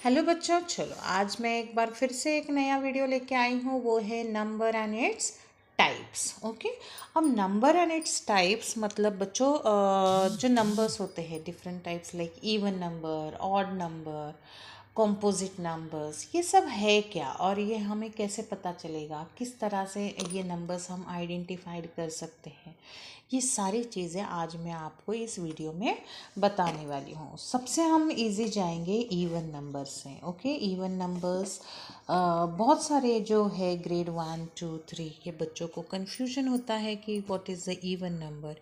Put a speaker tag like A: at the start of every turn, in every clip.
A: Hello बच्चों, चलो आज मैं एक बार फिर से एक नया वीडियो लेके आई हूँ। वो है number and its types. Okay, अब नंबर एंड इट्स टाइप्स मतलब बच्चों जो नंबर्स होते हैं different types like even number, odd number, composite numbers, ये सब है क्या और ये हमें कैसे पता चलेगा, किस तरह से ये नंबर्स हम आइडेंटिफाइड कर सकते हैं, ये सारी चीज़ें आज मैं आपको इस वीडियो में बताने वाली हूँ। सबसे हम इजी जाएंगे इवन नंबर्स से। ओके, इवन नंबर्स बहुत सारे जो है ग्रेड 1, 2, 3 के बच्चों को कन्फ्यूजन होता है कि what is the even number.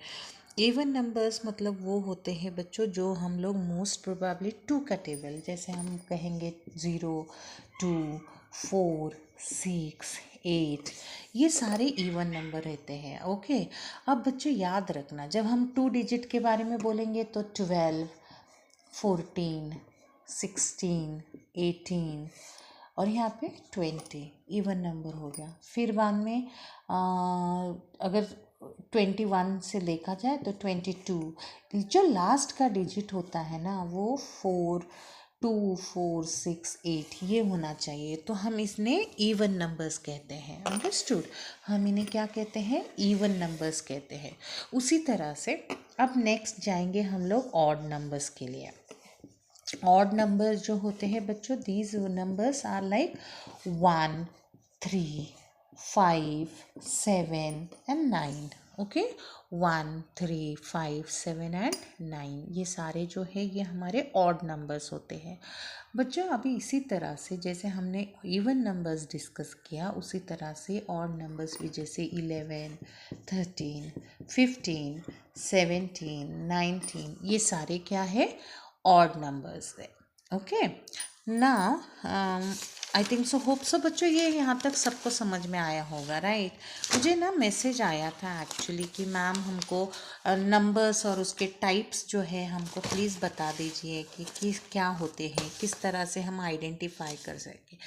A: Even numbers मतलब वो होते हैं बच्चों जो हम लोग मोस्ट प्रोबेबली टू का टेबल, जैसे हम कहेंगे 0, 2, 4, 6, 8, ये सारे इवन नंबर रहते हैं। ओके, अब बच्चों याद रखना, जब हम 2 डिजिट के बारे में बोलेंगे तो 12, 14, 16, 18 और यहाँ पे 20 इवन नंबर हो गया। फिर बाद में अगर 21 से देखा जाए तो 22, जो लास्ट का डिजिट होता है ना वो 4, 2, 4, 6, 8 ये होना चाहिए, तो हम इसने इवन नंबर्स कहते हैं। अंडरस्टूड, हम इन्हें क्या कहते हैं, इवन नंबर्स कहते हैं। उसी तरह से अब नेक्स्ट जाएंगे हम लोग ऑड नंबर्स के लिए। ऑड नंबर्स जो होते हैं बच्चों, these numbers are like 1, 3, 5, 7 and 9। Okay, 1, 3, 5, 7 and 9 ये सारे जो है ये हमारे ऑड नंबर्स होते हैं बच्चों। अभी इसी तरह से जैसे हमने इवन नंबर्स डिस्कस किया, उसी तरह से ऑड नंबर्स भी, जैसे 11, 13, 15, 17, 19 ये सारे क्या है, ऑड नंबर्स है। Okay, now I think so, hope so बच्चों ये यहाँ तक सबको समझ में आया होगा, राइट। मुझे ना मैसेज आया था एक्चुअली कि मैम हमको नंबर्स और उसके टाइप्स जो है हमको प्लीज़ बता दीजिए कि किस क्या होते हैं, किस तरह से हम आइडेंटिफाई कर सकें।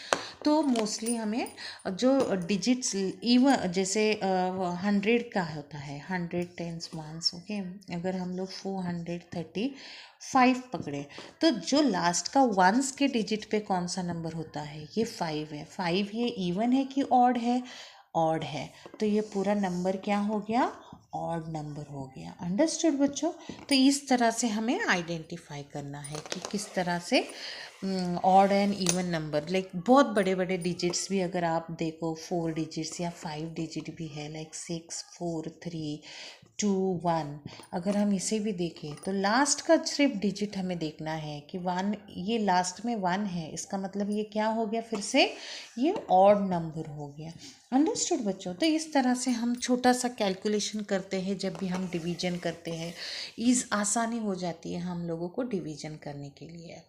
A: तो मोस्टली हमें जो डिजिट्स इवन जैसे 100 का होता है, 100 टेंस वंस। ओके, अगर हम लोग 435 पकड़े तो जो लास्ट का वंस के डिजिट पे कौन सा नंबर होता है, ये 5 है। 5 ये इवन है कि ऑड है, ऑड है, तो ये पूरा नंबर क्या हो गया, ऑड नंबर हो गया। अंडरस्टूड बच्चों, तो इस तरह से हमें आइडेंटिफाई करना है कि किस तरह से odd and even number, like बहुत बड़े बड़े डिजिट्स भी अगर आप देखो 4 डिजिट्स या 5 डिजिट भी है, लाइक 6, 4, 3, 2, 1, अगर हम इसे भी देखें तो लास्ट का सिर्फ डिजिट हमें देखना है कि 1, ये लास्ट में 1 है, इसका मतलब ये क्या हो गया, फिर से ये ऑड नंबर हो गया। अंडरस्टूड बच्चों, तो इस तरह से हम छोटा सा कैलकुलेशन करते हैं जब भी हम डिवीजन करते हैं, आसानी हो जाती है हम लोगों को डिवीजन करने के लिए।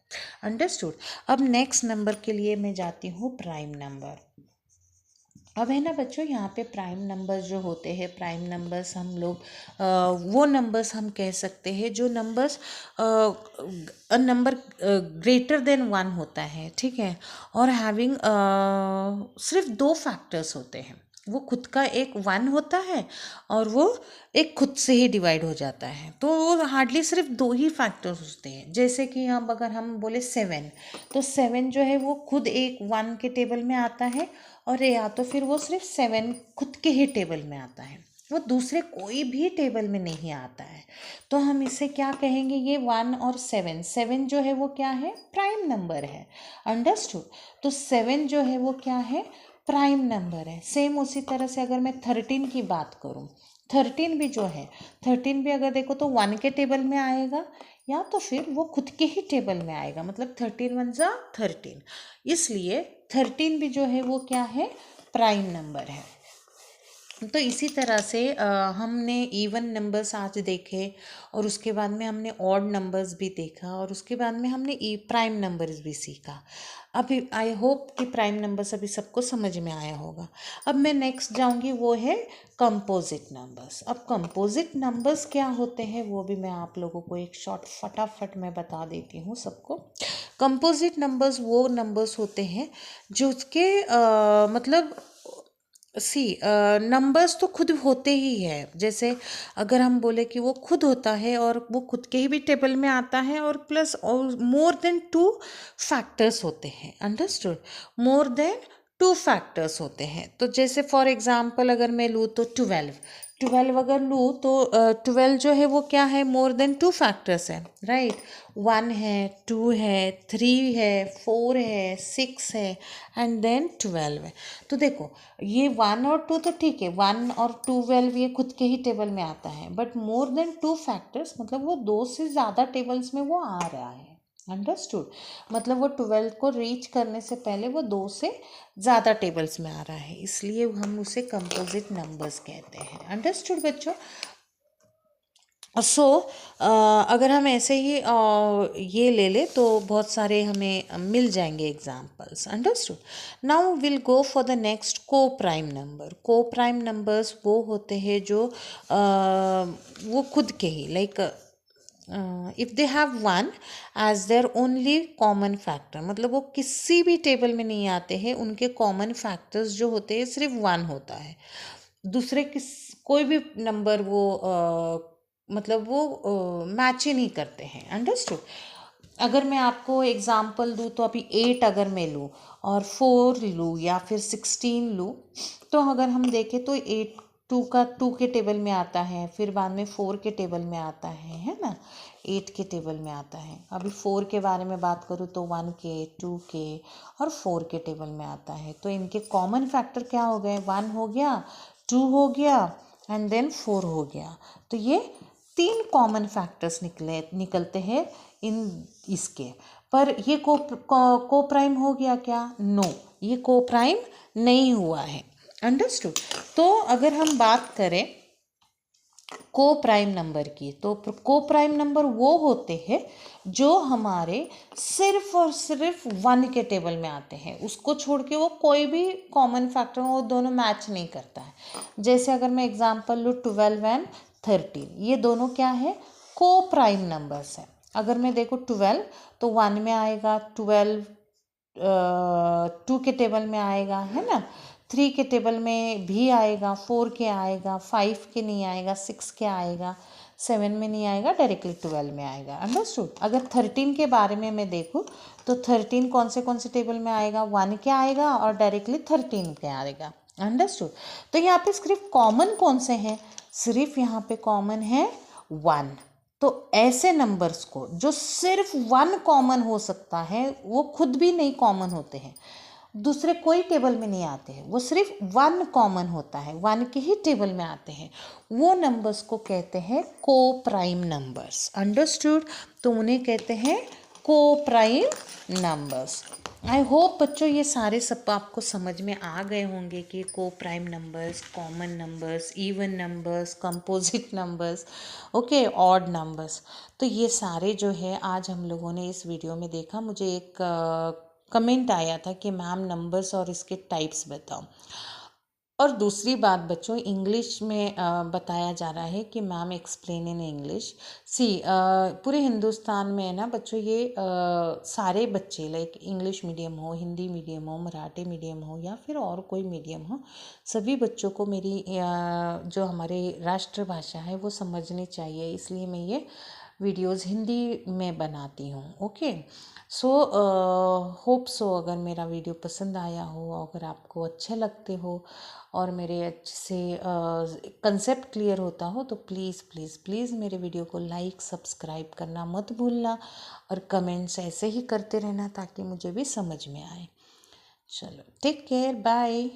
A: अंडरस्टूड, अब नेक्स्ट नंबर के लिए मैं जाती हूँ प्राइम नंबर। अब है ना बच्चों, यहाँ पे प्राइम नंबर्स जो होते हैं, प्राइम नंबर्स हम लोग वो नंबर्स हम कह सकते हैं जो नंबर्स नंबर ग्रेटर देन 1 होता है, ठीक है, और हैविंग सिर्फ 2 फैक्टर्स होते हैं। वो खुद का एक 1 होता है और वो एक खुद से ही डिवाइड हो जाता है, तो वो हार्डली सिर्फ 2 ही फैक्टर्स होते हैं। जैसे कि अब अगर हम बोले 7, तो 7 जो है वो खुद एक 1 के टेबल में आता है, और या तो फिर वो सिर्फ 7 खुद के ही टेबल में आता है, वो दूसरे कोई भी टेबल में नहीं आता है। तो हम इसे क्या कहेंगे, ये 1 और 7, 7 जो है वो क्या है, प्राइम नंबर है। अंडरस्टूड, तो 7 जो है वो क्या है, प्राइम नंबर है। सेम उसी तरह से अगर मैं 13 की बात करूँ, 13 भी जो है, 13 भी अगर देखो तो 1 के टेबल में आएगा या तो फिर वो खुद के ही टेबल में आएगा, मतलब 13 1 जा 13, इसलिए 13 भी जो है वो क्या है, प्राइम नंबर है। तो इसी तरह से हमने इवन नंबर्स आज देखे, और उसके बाद में हमने ऑड नंबर्स भी देखा, और उसके बाद में हमने प्राइम नंबर्स भी सीखा। अभी आई होप कि प्राइम नंबर्स अभी सबको समझ में आया होगा। अब मैं नेक्स्ट जाऊंगी, वो है कंपोजिट नंबर्स। अब कंपोजिट नंबर्स क्या होते हैं वो भी मैं आप लोगों को एक शॉर्ट फटाफट में बता देती हूँ सबको। कंपोजिट नंबर्स वो नंबर्स होते हैं जो उसके मतलब सी नंबर्स तो खुद होते ही है। जैसे अगर हम बोले कि वो खुद होता है और वो खुद के ही भी टेबल में आता है, और प्लस और मोर देन टू फैक्टर्स होते हैं। Understood? More than two factors होते हैं। तो जैसे फॉर एग्जांपल अगर मैं लूँ तो 12 अगर लूँ तो 12 जो है वो क्या है, मोर देन टू फैक्टर्स है, राइट। 1 है, 2 है, 3 है, 4 है, 6 है, एंड देन 12 है। तो देखो ये 1 और 2 तो ठीक है, 1 और 12 ये खुद के ही टेबल में आता है, but more than two factors मतलब वो 2 से ज़्यादा टेबल्स में वो आ रहा है। अंडरस्टूड? मतलब वो 12 को रीच करने से पहले वो 2 से ज़्यादा टेबल्स में आ रहा है, इसलिए हम उसे कंपोजिट नंबर्स कहते हैं। अंडरस्टूड बच्चों? सो अगर हम ऐसे ही ये ले ले तो बहुत सारे हमें मिल जाएंगे examples. Understood? Now will go for the next coprime number. Coprime numbers वो होते हैं जो वो खुद के ही like if they have one as their only common factor, मतलब वो किसी भी टेबल में नहीं आते हैं, उनके कॉमन फैक्टर्स जो होते हैं सिर्फ 1 होता है। दूसरे कोई भी नंबर वो मतलब वो मैच ही नहीं करते हैं। अंडरस्टूड? अगर मैं आपको एग्जांपल दूँ तो अभी 8 अगर मैं लूँ और 4 लूँ या फिर 16 लूँ, तो अगर हम देखें तो 8 2 के टेबल में आता है, फिर बाद में 4 के टेबल में आता है ना, 8 के टेबल में आता है। अभी 4 के बारे में बात करूँ तो 1 के, 2 के और 4 के टेबल में आता है। तो इनके कॉमन फैक्टर क्या हो गए? 1 हो गया, 2 हो गया एंड देन 4 हो गया। तो ये 3 कॉमन फैक्टर्स निकलते हैं इन इसके। पर ये को प्राइम हो गया क्या? नो, ये को प्राइम नहीं हुआ है। अंडरस्टूड? तो अगर हम बात करें को प्राइम नंबर की, तो को प्राइम नंबर वो होते हैं जो हमारे सिर्फ और सिर्फ 1 के टेबल में आते हैं, उसको छोड़ के वो कोई भी कॉमन फैक्टर वो दोनों मैच नहीं करता है। जैसे अगर मैं एग्जांपल लूँ 12 एंड 13, ये दोनों क्या है? को प्राइम नंबर्स है। अगर मैं देखो 12 तो 1 में आएगा, 12 2 के टेबल में आएगा, है ना, 3 के टेबल में भी आएगा, 4 के आएगा, 5 के नहीं आएगा, 6 के आएगा, 7 में नहीं आएगा, डायरेक्टली 12 में आएगा। अंडरस्टूड? अगर 13 के बारे में मैं देखूँ तो 13 कौन से टेबल में आएगा? 1 के आएगा और डायरेक्टली 13 के आएगा। अंडरस्टूड? तो यहाँ पे सिर्फ कॉमन कौन से हैं? सिर्फ यहाँ पे कॉमन है 1। तो ऐसे नंबर्स को जो सिर्फ 1 कॉमन हो सकता है, वो खुद भी नहीं कॉमन होते हैं, दूसरे कोई टेबल में नहीं आते हैं, वो सिर्फ 1 कॉमन होता है, 1 के ही टेबल में आते हैं, वो नंबर्स को कहते हैं को प्राइम नंबर्स। अंडरस्टूड? तो उन्हें कहते हैं को प्राइम नंबर्स। आई होप बच्चों ये सारे सब आपको समझ में आ गए होंगे कि को prime numbers, common numbers, even numbers, composite numbers, okay, odd numbers. तो ये सारे जो है आज हम लोगों ने इस वीडियो में देखा। मुझे एक कमेंट आया था कि मैम नंबर्स और इसके टाइप्स बताओ। और दूसरी बात बच्चों, इंग्लिश में बताया जा रहा है कि मैम एक्सप्लेन इन इंग्लिश। सी पूरे हिंदुस्तान में है ना बच्चों, ये सारे बच्चे लाइक इंग्लिश मीडियम हो, हिंदी मीडियम हो, मराठी मीडियम हो या फिर और कोई मीडियम हो, सभी बच्चों को मेरी जो हमारे राष्ट्रभाषा है वो समझनी चाहिए, इसलिए मैं ये वीडियोस हिंदी में बनाती हूँ। ओके, सो होप सो अगर मेरा वीडियो पसंद आया हो, अगर आपको अच्छे लगते हो और मेरे अच्छे से कंसेप्ट क्लियर होता हो, तो प्लीज़ प्लीज़ प्लीज़ मेरे वीडियो को लाइक सब्सक्राइब करना मत भूलना और कमेंट्स ऐसे ही करते रहना ताकि मुझे भी समझ में आए। चलो, टेक केयर, बाय।